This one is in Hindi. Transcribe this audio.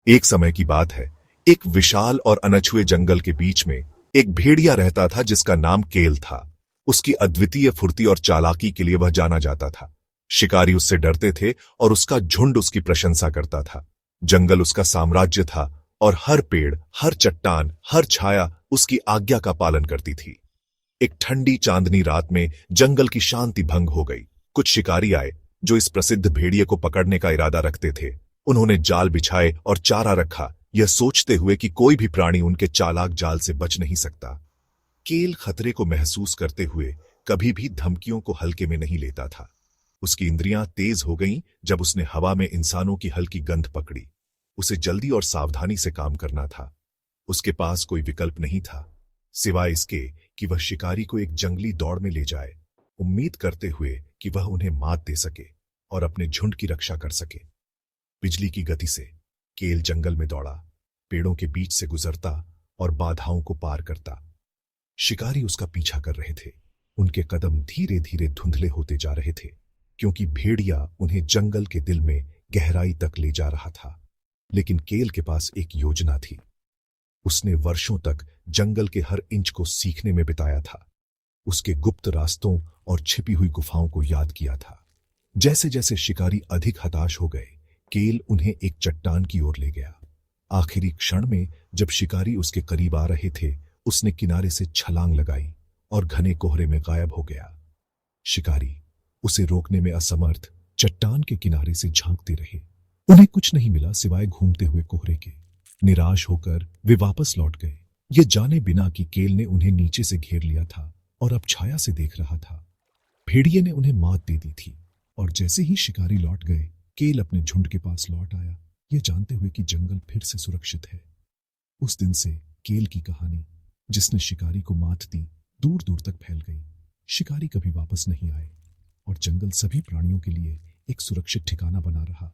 एक समय की बात है। एक विशाल और अनछुए जंगल के बीच में एक भेड़िया रहता था जिसका नाम केल था। उसकी अद्वितीय फुर्ती और चालाकी के लिए वह जाना जाता था। शिकारी उससे डरते थे और उसका झुंड उसकी प्रशंसा करता था। जंगल उसका साम्राज्य था और हर पेड़, हर चट्टान, हर छाया उसकी आज्ञा का पालन करती थी। एक ठंडी चांदनी रात में जंगल की शांति भंग हो गई। कुछ शिकारी आए जो इस प्रसिद्ध भेड़िए को पकड़ने का इरादा रखते थे। उन्होंने जाल बिछाए और चारा रखा, यह सोचते हुए कि कोई भी प्राणी उनके चालाक जाल से बच नहीं सकता। केल खतरे को महसूस करते हुए कभी भी धमकियों को हल्के में नहीं लेता था। उसकी इंद्रियां तेज हो गईं जब उसने हवा में इंसानों की हल्की गंध पकड़ी। उसे जल्दी और सावधानी से काम करना था। उसके पास कोई विकल्प नहीं था सिवाय इसके कि वह शिकारी को एक जंगली दौड़ में ले जाए, उम्मीद करते हुए कि वह उन्हें मात दे सके और अपने झुंड की रक्षा कर सके। बिजली की गति से केल जंगल में दौड़ा, पेड़ों के बीच से गुजरता और बाधाओं को पार करता। शिकारी उसका पीछा कर रहे थे। उनके कदम धीरे धीरे धुंधले होते जा रहे थे क्योंकि भेड़िया उन्हें जंगल के दिल में गहराई तक ले जा रहा था। लेकिन केल के पास एक योजना थी। उसने वर्षों तक जंगल के हर इंच को सीखने में बिताया था। उसके गुप्त रास्तों और छिपी हुई गुफाओं को याद किया था। जैसे जैसे शिकारी अधिक हताश हो गए, केल उन्हें एक चट्टान की ओर ले गया। आखिरी क्षण में जब शिकारी उसके करीब आ रहे थे, उसने किनारे से छलांग लगाई और घने कोहरे में गायब हो गया। शिकारी उसे रोकने में असमर्थ चट्टान के किनारे से झांकते रहे। उन्हें कुछ नहीं मिला सिवाय घूमते हुए कोहरे के। निराश होकर वे वापस लौट गए, ये जाने बिना कि केल ने उन्हें नीचे से घेर लिया था और अब छाया से देख रहा था। भेड़िए ने उन्हें मात दे दी थी और जैसे ही शिकारी लौट गए, केल अपने झुंड के पास लौट आया, ये जानते हुए कि जंगल फिर से सुरक्षित है। उस दिन से केल की कहानी, जिसने शिकारी को मात दी, दूर दूर तक फैल गई। शिकारी कभी वापस नहीं आए और जंगल सभी प्राणियों के लिए एक सुरक्षित ठिकाना बना रहा।